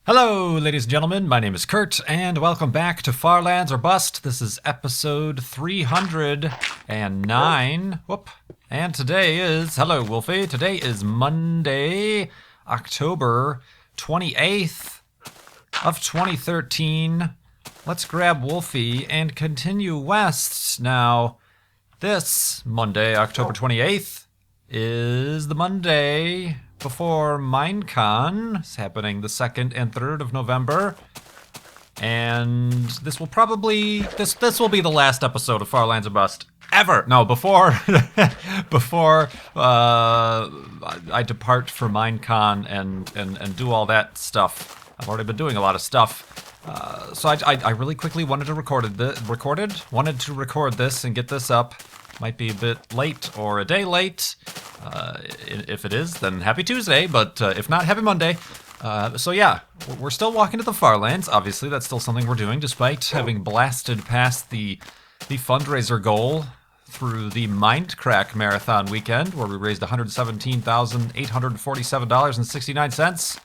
Hello, ladies and gentlemen. My name is Kurt, and welcome back to Farlands or Bust. This is episode 309. Whoop. And today is... Hello, Wolfie. Today is Monday, October 28th of 2013. Let's grab Wolfie and continue west. Now, this Monday, October 28th, is the Monday before Mindcon. It's happening the 2nd and 3rd of November. And this will probably... This will be the last episode of Farlands or Bust ever. No, before I depart for Mindcon and do all that stuff. I've already been doing a lot of stuff. So I really quickly wanted to record this and get this up. Might be a bit late or a day late. If it is, then happy Tuesday, but if not, happy Monday. So yeah, we're still walking to the Farlands. Obviously, that's still something we're doing, despite having blasted past the fundraiser goal through the Mindcrack Marathon weekend, where we raised $117,847.69.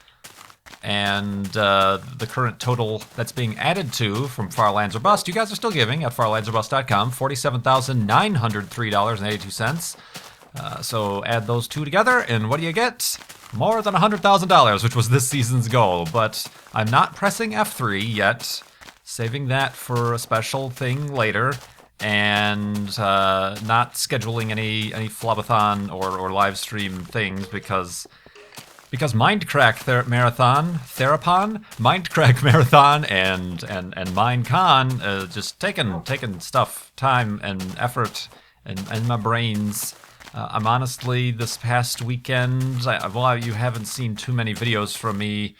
And the current total that's being added to from Farlands or Bust, you guys are still giving at farlandsorbust.com, $47,903.82. So add those two together, and what do you get? More than $100,000, which was this season's goal. But I'm not pressing F3 yet, saving that for a special thing later, and not scheduling any flobathon or live stream things because Mindcrack Marathon, Mindcrack Marathon, and Mindcon just taking stuff, time, and effort, and my brains. I'm honestly, this past weekend, you haven't seen too many videos from me.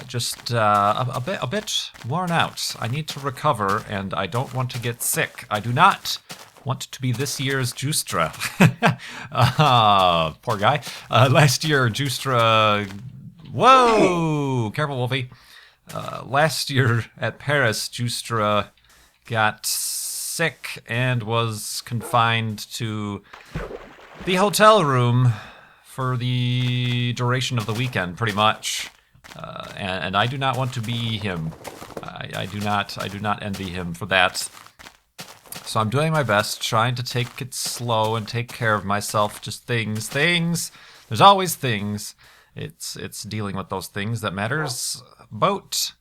Just a bit worn out. I need to recover, and I don't want to get sick. I do not want to be this year's Justra. Poor guy. Last year, Justra... Whoa! Careful, Wolfie. Last year at Paris, Justra got sick and was confined to the hotel room for the duration of the weekend, pretty much. And I do not want to be him. I do not envy him for that. So I'm doing my best, trying to take it slow and take care of myself. Just things. There's always things. It's dealing with those things that matters about.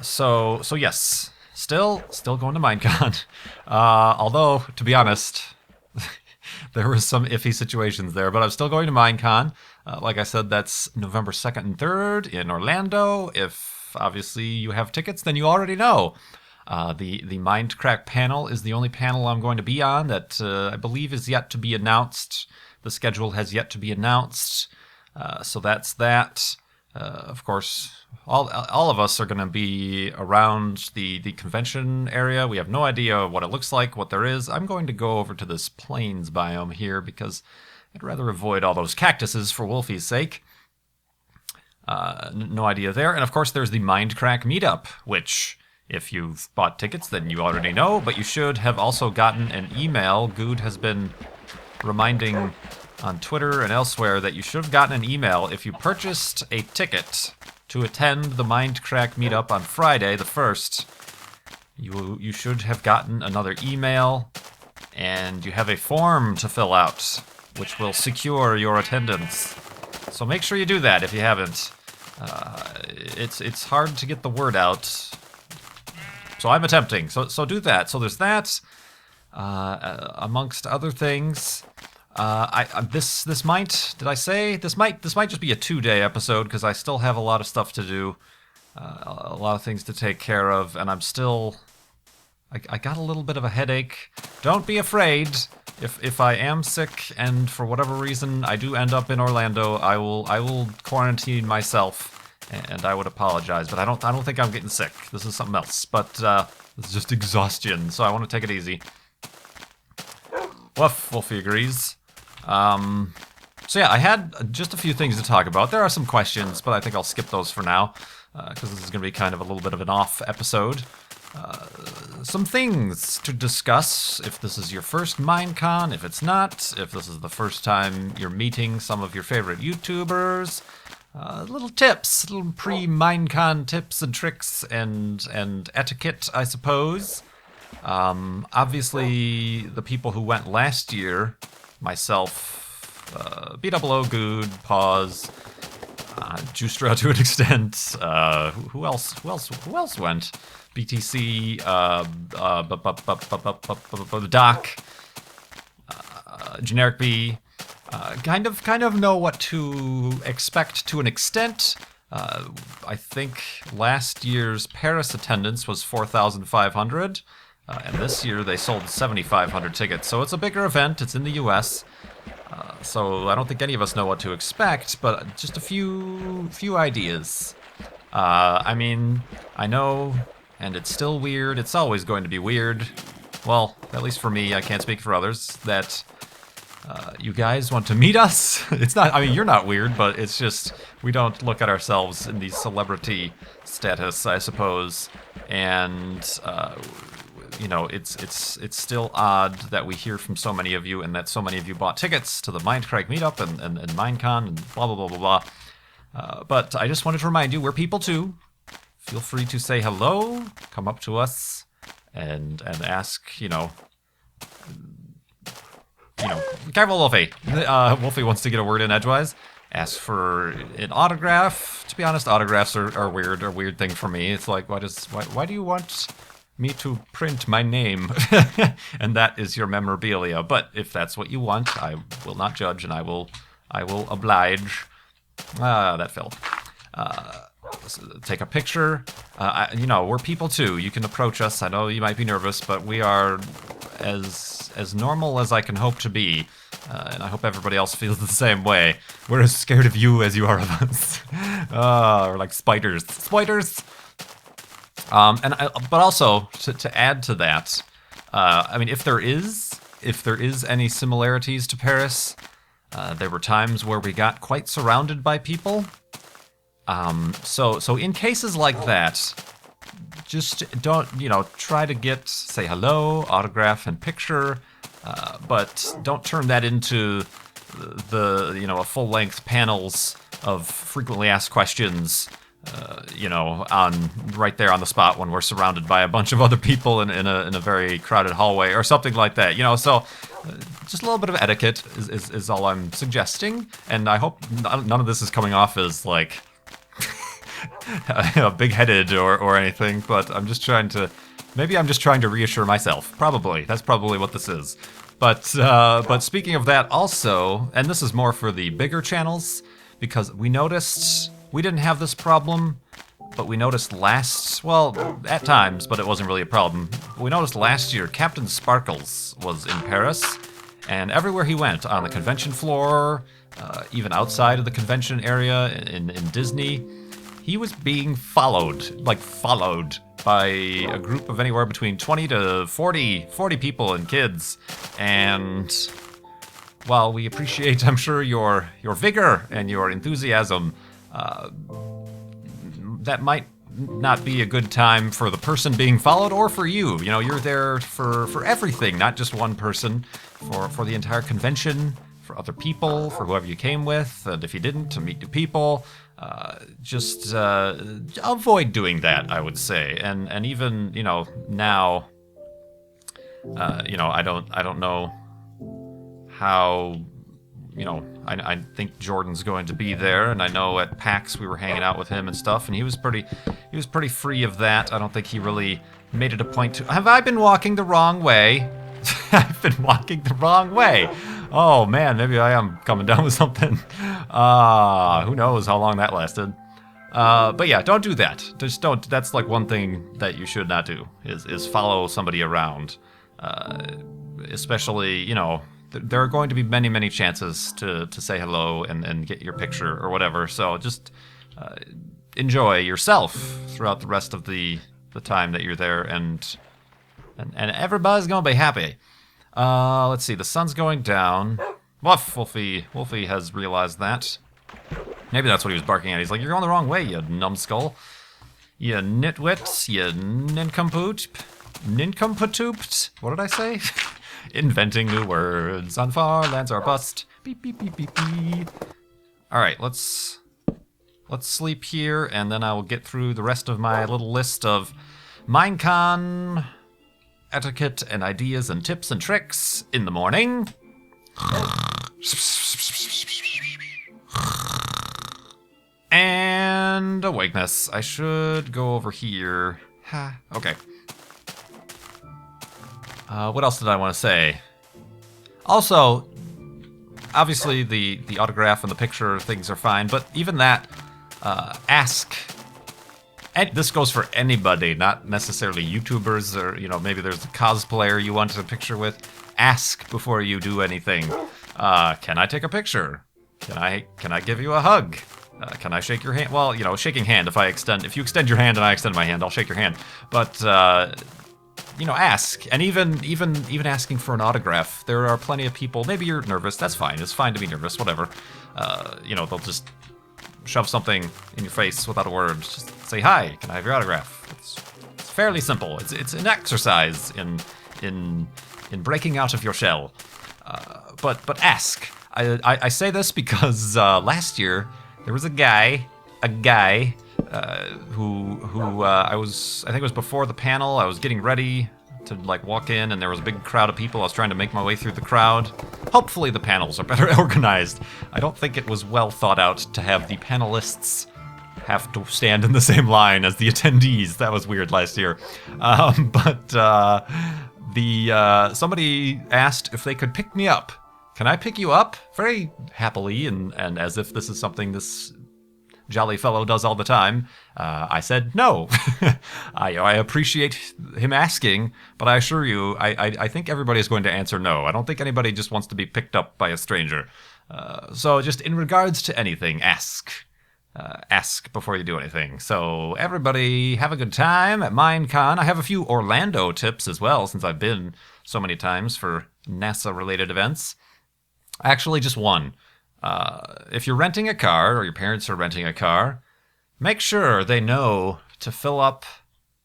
So yes, still going to Mindcon. Although, to be honest, there were some iffy situations there, but I'm still going to Mindcon. Like I said, that's November 2nd and 3rd in Orlando. If obviously you have tickets, then you already know. The Mindcrack panel is the only panel I'm going to be on that I believe is yet to be announced. The schedule has yet to be announced. So that's that. Of course, all of us are going to be around the convention area. We have no idea what it looks like, what there is. I'm going to go over to this plains biome here because I'd rather avoid all those cactuses for Wolfie's sake. No idea there. And of course, there's the Mindcrack meetup, which... if you've bought tickets, then you already know, but you should have also gotten an email. Good has been reminding on Twitter and elsewhere that you should have gotten an email if you purchased a ticket to attend the Mindcrack meetup on Friday, the 1st. You should have gotten another email, and you have a form to fill out, which will secure your attendance. So make sure you do that if you haven't. It's hard to get the word out. So I'm attempting. So do that. So there's that. Amongst other things, this might just be a 2-day episode because I still have a lot of stuff to do, a lot of things to take care of, and I'm still. I got a little bit of a headache. Don't be afraid. If I am sick and for whatever reason I do end up in Orlando, I will quarantine myself. And I would apologize, but I don't think I'm getting sick. This is something else, but it's just exhaustion, so I want to take it easy. Woof, Wolfie agrees. So yeah, I had just a few things to talk about. There are some questions, but I think I'll skip those for now, because this is going to be kind of a little bit of an off episode. Some things to discuss if this is your first Minecon, if it's not, if this is the first time you're meeting some of your favorite YouTubers. little tips, little pre-Minecon tips and tricks and etiquette, I suppose. Obviously, the people who went last year, myself, BOO, Good, Pause, Justra to an extent. Who else went? BTC, the Doc, Generic B. Kind of know what to expect to an extent. I think last year's Paris attendance was 4,500, and this year they sold 7,500 tickets. So it's a bigger event. It's in the U.S. So I don't think any of us know what to expect, but just a few ideas. I mean, I know, and it's still weird. It's always going to be weird. Well, at least for me, I can't speak for others, that you guys want to meet us? It's not, I mean, you're not weird, but it's just, we don't look at ourselves in the celebrity status, I suppose. And, you know, it's still odd that we hear from so many of you and that so many of you bought tickets to the Mindcon meetup and Mindcon and blah, blah, blah, blah, blah. But I just wanted to remind you, we're people too. Feel free to say hello, come up to us, and ask, you know, careful, Wolfie. Wolfie wants to get a word in edgewise. Ask for an autograph. To be honest, autographs are weird, a weird thing for me. It's like, why do you want me to print my name? And that is your memorabilia. But if that's what you want, I will not judge, and I will oblige. That failed. Take a picture. You know, we're people too. You can approach us. I know you might be nervous, but we are as normal as I can hope to be. And I hope everybody else feels the same way. We're as scared of you as you are of us. We're like spiders. Spiders! But also, to add to that, I mean, if there is any similarities to Paris, there were times where we got quite surrounded by people. So in cases like that, just don't, you know, try to say hello, autograph, and picture, but don't turn that into a full-length panels of frequently asked questions, on right there on the spot when we're surrounded by a bunch of other people in a very crowded hallway or something like that, you know. So just a little bit of etiquette is all I'm suggesting, and I hope none of this is coming off as like big-headed or anything, but I'm just trying to reassure myself. That's probably what this is. But speaking of that also, and this is more for the bigger channels, because we noticed we didn't have this problem, but we noticed at times, but it wasn't really a problem. We noticed last year Captain Sparkles was in Paris, and everywhere he went, on the convention floor, even outside of the convention area in Disney, he was being followed by a group of anywhere between 20 to 40 people and kids. And while we appreciate, I'm sure, your vigor and your enthusiasm, that might not be a good time for the person being followed or for you. You know, you're there for everything, not just one person, for the entire convention, for other people, for whoever you came with, and if you didn't, to meet new people. Just avoid doing that, I would say. And even, you know, now, I don't know how, you know, I think Jordan's going to be there, and I know at PAX we were hanging out with him and stuff, and he was pretty free of that. I don't think he really made it a point to. Have I been walking the wrong way? I've been walking the wrong way. Oh man, maybe I am coming down with something. Who knows how long that lasted. But yeah, don't do that. Just don't. That's like one thing that you should not do is follow somebody around. Especially, you know, there are going to be many chances to say hello and get your picture or whatever. So just enjoy yourself throughout the rest of the time that you're there, and everybody's gonna be happy. Let's see, the sun's going down. Woof, Wolfie has realized that. Maybe that's what he was barking at. He's like, you're going the wrong way, you numbskull. You nitwit, you nincompoop. Nincompooped? What did I say? Inventing new words on far lands are bust. Beep, beep, beep, beep, beep. Alright, let's let's sleep here, and then I will get through the rest of my little list of Minecon etiquette and ideas and tips and tricks in the morning. And awakeness. I should go over here. Okay. What else did I want to say? Also, obviously the autograph and the picture things are fine, but even that, ask. And this goes for anybody, not necessarily YouTubers or, maybe there's a cosplayer you want a picture with. Ask before you do anything. Can I take a picture? Can I give you a hug? Can I shake your hand? Well, shaking hand, if you extend your hand and I extend my hand, I'll shake your hand. But, ask. And even asking for an autograph. There are plenty of people, maybe you're nervous, that's fine. It's fine to be nervous, whatever. They'll just shove something in your face without a word. Just say, hi, can I have your autograph? It's fairly simple. It's an exercise in breaking out of your shell. But ask. I say this because last year there was a guy who I think it was before the panel. I was getting ready to walk in, and there was a big crowd of people. I was trying to make my way through the crowd. Hopefully the panels are better organized. I don't think it was well thought out to have the panelists have to stand in the same line as the attendees. That was weird last year. Somebody asked if they could pick me up. Can I pick you up? Very happily and as if this is something this jolly fellow does all the time. I said no. I appreciate him asking, but I assure you, I think everybody is going to answer no. I don't think anybody just wants to be picked up by a stranger. So just in regards to anything, ask. Ask before you do anything. So everybody have a good time at Mindcon. I have a few Orlando tips as well, since I've been so many times for NASA-related events. Actually, just one. If you're renting a car, or your parents are renting a car, make sure they know to fill up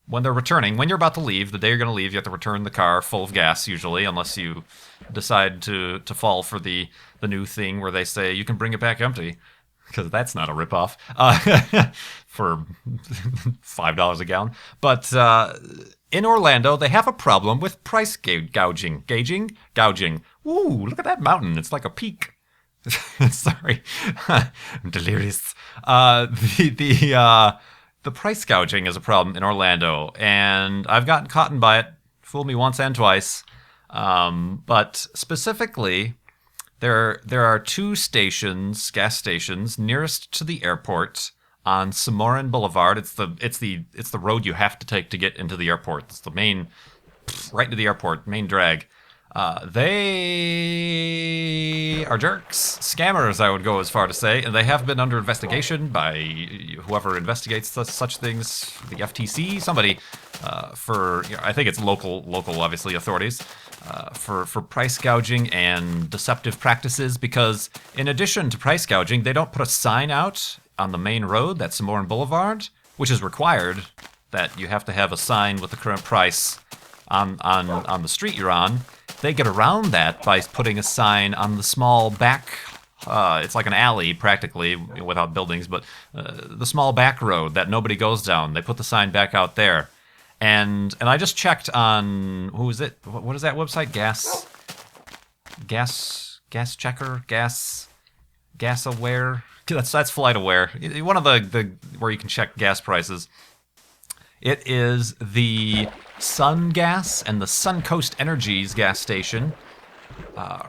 when they're returning. When you're about to leave, the day you're going to leave, you have to return the car full of gas, usually, unless you decide to fall for the new thing where they say you can bring it back empty, because that's not a ripoff, for $5 a gallon. But in Orlando, they have a problem with price gouging. Gouging. Ooh, look at that mountain. It's like a peak. Sorry. I'm delirious. The price gouging is a problem in Orlando, and I've gotten caught by it. Fooled me once and twice. But specifically, there are two stations, gas stations, nearest to the airport on Sonoran Boulevard. It's the road you have to take to get into the airport. It's the main, right into the airport, main drag. They are jerks, scammers, I would go as far to say, and they have been under investigation by whoever investigates such things, the FTC, somebody, for, I think it's local, obviously, authorities, for price gouging and deceptive practices, because in addition to price gouging, they don't put a sign out on the main road, that's Sonoran Boulevard, which is required, that you have to have a sign with the current price on the street you're on. They get around that by putting a sign on the small back, it's like an alley practically without buildings, but the small back road that nobody goes down. They put the sign back out there. And I just checked on, who is it? What is that website? Gas checker? Gas aware? That's Flight Aware. One of the where you can check gas prices. It is the Sun Gas and the Suncoast Energies gas station.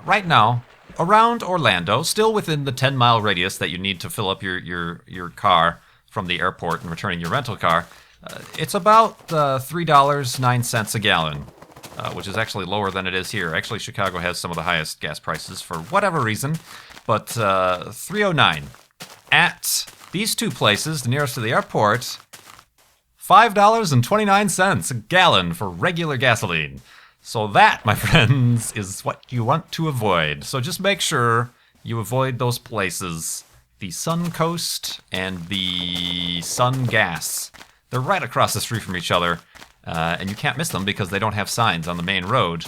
Right now, around Orlando, still within the 10-mile radius that you need to fill up your car from the airport and returning your rental car, it's about $3.09 a gallon, which is actually lower than it is here. Actually, Chicago has some of the highest gas prices for whatever reason, but $3.09. At these two places, the nearest to the airport, $5.29 a gallon for regular gasoline. So that, my friends, is what you want to avoid. So just make sure you avoid those places. The Suncoast and the Sun Gas. They're right across the street from each other, and you can't miss them because they don't have signs on the main road.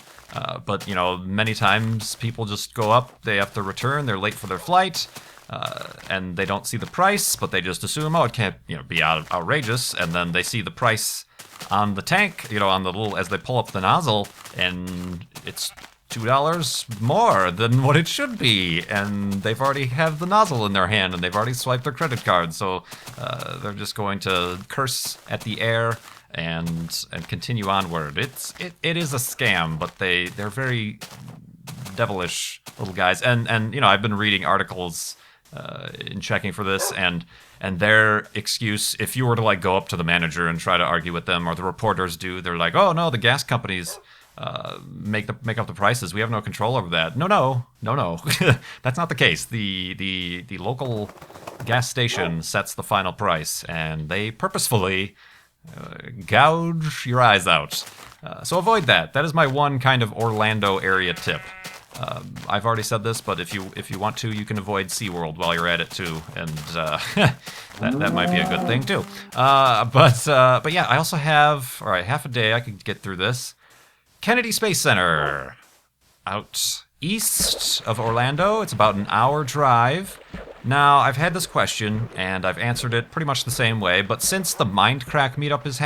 But, many times people just go up, they have to return, they're late for their flight. and they don't see the price, but they just assume, oh, it can't, be outrageous, and then they see the price on the tank, on the little, as they pull up the nozzle, and it's $2 more than what it should be, and they've already have the nozzle in their hand, and they've already swiped their credit card, so they're just going to curse at the air and continue onward. It is a scam, but they're very devilish little guys, and I've been reading articles in checking for this, and their excuse, if you were to like go up to the manager and try to argue with them, or the reporters do, they're like, oh no, the gas companies make up the prices. We have no control over that. No. That's not the case. The local gas station sets the final price, and they purposefully gouge your eyes out. So avoid that. That is my one kind of Orlando area tip. I've already said this, but if you want to, you can avoid SeaWorld while you're at it too, and that might be a good thing too. But yeah, I also have, all right, half a day I could get through this. Kennedy Space Center, out east of Orlando. It's about an hour drive. Now, I've had this question, and I've answered it pretty much the same way, but since the Mindcrack meetup is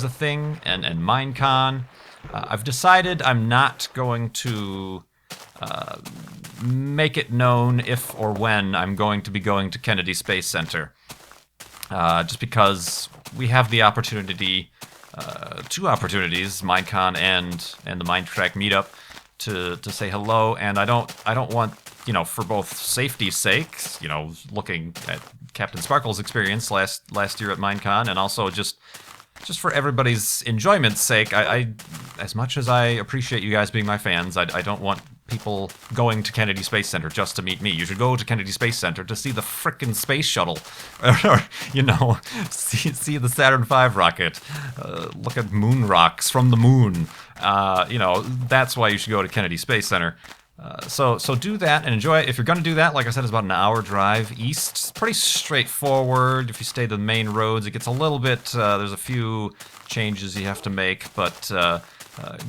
a thing, and Mindcon, I've decided I'm not going to make it known if or when I'm going to be going to Kennedy Space Center. Just because we have the opportunity, two opportunities, Mindcon and the Mindcrack meetup, to say hello, and I don't want, for both safety's sake, looking at Captain Sparkle's experience last year at Mindcon, and also just for everybody's enjoyment's sake, I as much as I appreciate you guys being my fans, I don't want people going to Kennedy Space Center just to meet me. You should go to Kennedy Space Center to see the frickin' space shuttle, or see the Saturn V rocket, look at moon rocks from the moon. That's why you should go to Kennedy Space Center. So do that and enjoy it. If you're going to do that, like I said, it's about an hour drive east. It's pretty straightforward. If you stay to the main roads, it gets a little bit, there's a few changes you have to make, but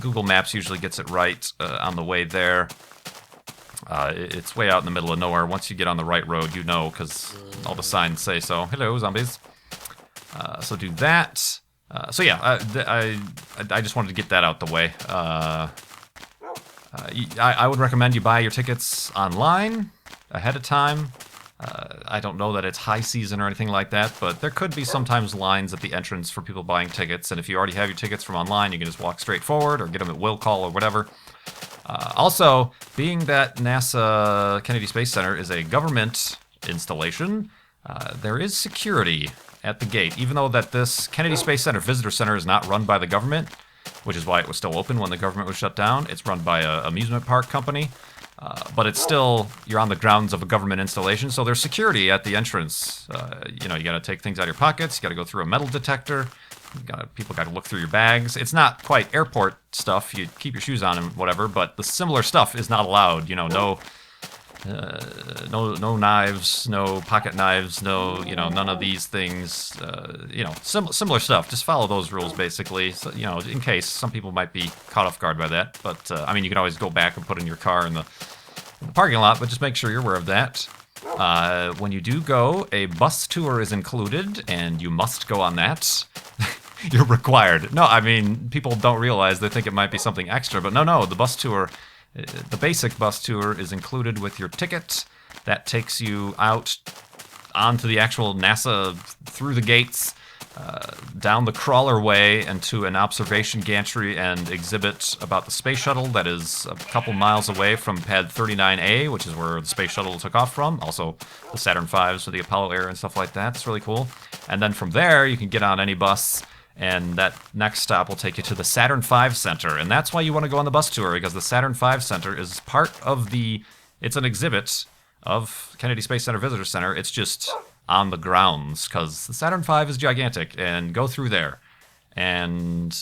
Google Maps usually gets it right on the way there. It's way out in the middle of nowhere. Once you get on the right road, because all the signs say so. Hello, zombies. So do that. So yeah, I just wanted to get that out the way. I would recommend you buy your tickets online ahead of time. I don't know that it's high season or anything like that, but there could be sometimes lines at the entrance for people buying tickets, and if you already have your tickets from online, you can just walk straight forward or get them at will call or whatever. Also, being that NASA Kennedy Space Center is a government installation, there is security at the gate, even though that this Kennedy Space Center Visitor Center is not run by the government, which is why it was still open when the government was shut down. It's run by an amusement park company, but it's still, you're on the grounds of a government installation, so there's security at the entrance. You gotta take things out of your pockets, you gotta go through a metal detector, people gotta look through your bags. It's not quite airport stuff, you keep your shoes on and whatever, but the similar stuff is not allowed, no knives, no pocket knives, none of these things, similar stuff. Just follow those rules, basically, so, in case some people might be caught off guard by that. But, you can always go back and put in your car in the parking lot, but just make sure you're aware of that. When you do go, a bus tour is included, and you must go on that. You're required. No, people don't realize, they think it might be something extra, but no, the bus tour... The basic bus tour is included with your ticket. That takes you out onto the actual NASA, through the gates, down the crawler way, and to an observation gantry and exhibit about the space shuttle that is a couple miles away from pad 39A, which is where the space shuttle took off from. Also, the Saturn V's for the Apollo era and stuff like that. It's really cool. And then from there, you can get on any bus, and that next stop will take you to the Saturn V Center. And that's why you want to go on the bus tour, because the Saturn V Center is part of it's an exhibit of Kennedy Space Center Visitor Center. It's just on the grounds, because the Saturn V is gigantic, and go through there. And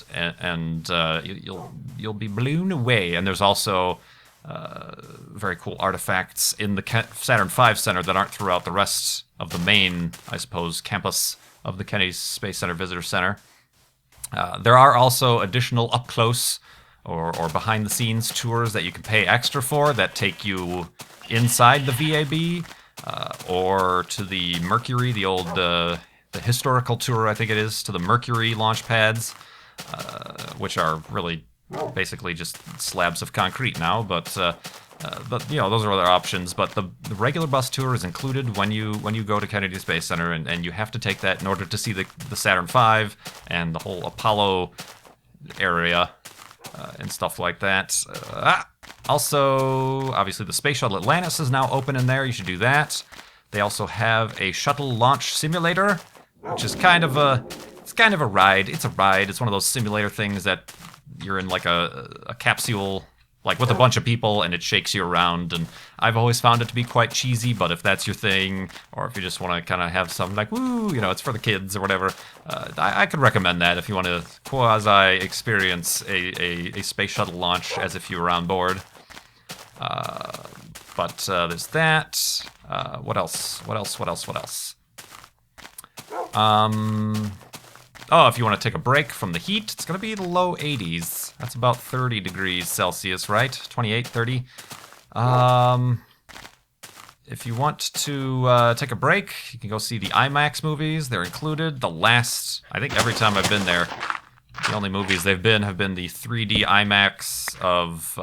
you'll be blown away. And there's also very cool artifacts in the Saturn V Center that aren't throughout the rest of the main, I suppose, campus of the Kennedy Space Center Visitor Center. There are also additional up-close or behind-the-scenes tours that you can pay extra for that take you inside the VAB. or to the Mercury, the old the historical tour, I think it is, to the Mercury launch pads, which are really basically just slabs of concrete now, but you know, those are other options. But the regular bus tour is included when you go to Kennedy Space Center, and you have to take that in order to see the Saturn V and the whole Apollo area and stuff like that. Also, obviously, the Space Shuttle Atlantis is now open in there. You should do that. They also have a shuttle launch simulator, which is kind of a ride. It's a ride. It's one of those simulator things that you're in like a capsule, like with a bunch of people, and it shakes you around. And I've always found it to be quite cheesy, but if that's your thing, or if you just want to kind of have some like, woo, you know, it's for the kids or whatever, I could recommend that if you want to quasi-experience a space shuttle launch as if you were on board. But there's that. What else? Oh, if you want to take a break from the heat, it's going to be the low 80s. That's about 30 degrees Celsius, right? 28, 30. If you want to take a break, you can go see the IMAX movies. They're included. I think every time I've been there, the only movies they've been have been the 3D IMAX of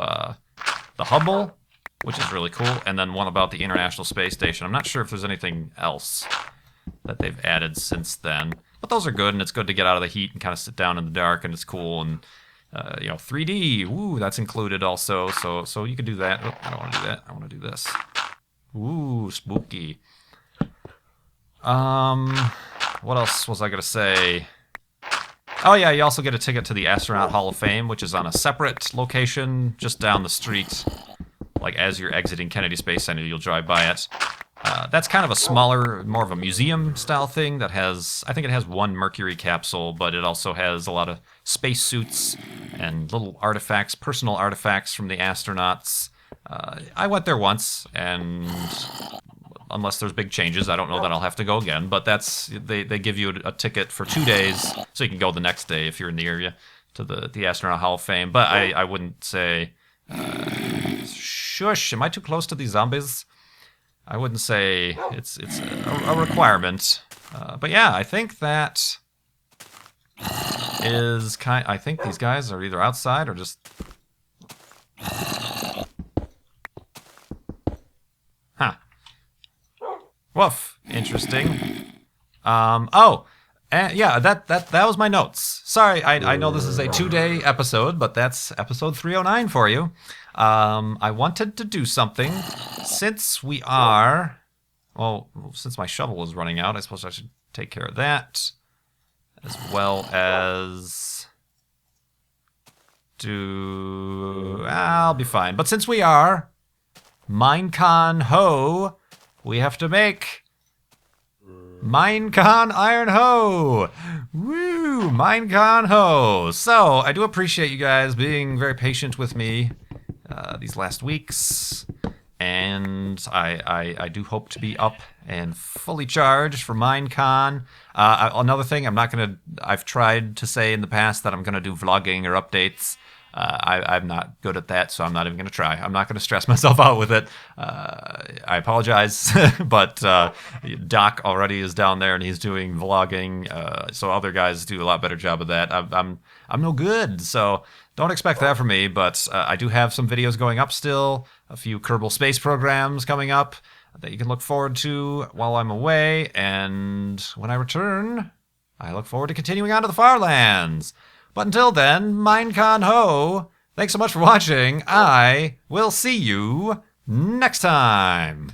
the Hubble, which is really cool, and then one about the International Space Station. I'm not sure if there's anything else that they've added since then. But those are good, and it's good to get out of the heat and kind of sit down in the dark, and it's cool. And you know, 3D, woo, that's included also. So you can do that. Oh, I don't want to do that. I want to do this. Ooh, spooky. What else was I gonna say? Oh yeah, you also get a ticket to the Astronaut Hall of Fame, which is on a separate location just down the street. Like as you're exiting Kennedy Space Center, you'll drive by it. That's kind of a smaller, more of a museum-style thing that has, I think it has one Mercury capsule, but it also has a lot of spacesuits and little artifacts, personal artifacts from the astronauts. I went there once, and unless there's big changes, I don't know that I'll have to go again, but they give you a ticket for 2 days, so you can go the next day if you're in the area to the Astronaut Hall of Fame. But I wouldn't say, shush, am I too close to these zombies? I wouldn't say it's a requirement, but yeah, I think that is I think these guys are either outside or just. Huh. Woof. Interesting. Yeah, that was my notes. Sorry, I know this is a 2-day episode, but that's episode 309 for you. I wanted to do something since we are. Well, since my shovel is running out, I suppose I should take care of that, as well as do. I'll be fine. But since we are Mindcon ho, we have to make Mindcon Iron Ho! Woo! Mindcon Ho! So, I do appreciate you guys being very patient with me these last weeks, and I do hope to be up and fully charged for Mindcon. Another thing, I've tried to say in the past that I'm gonna do vlogging or updates. I'm not good at that, so I'm not even going to try. I'm not going to stress myself out with it. I apologize, but Doc already is down there and he's doing vlogging, so other guys do a lot better job of that. I'm no good, so don't expect that from me, but I do have some videos going up still, a few Kerbal Space programs coming up that you can look forward to while I'm away, and when I return, I look forward to continuing on to the Far Lands. But until then, Mindcon ho! Thanks so much for watching. I will see you next time.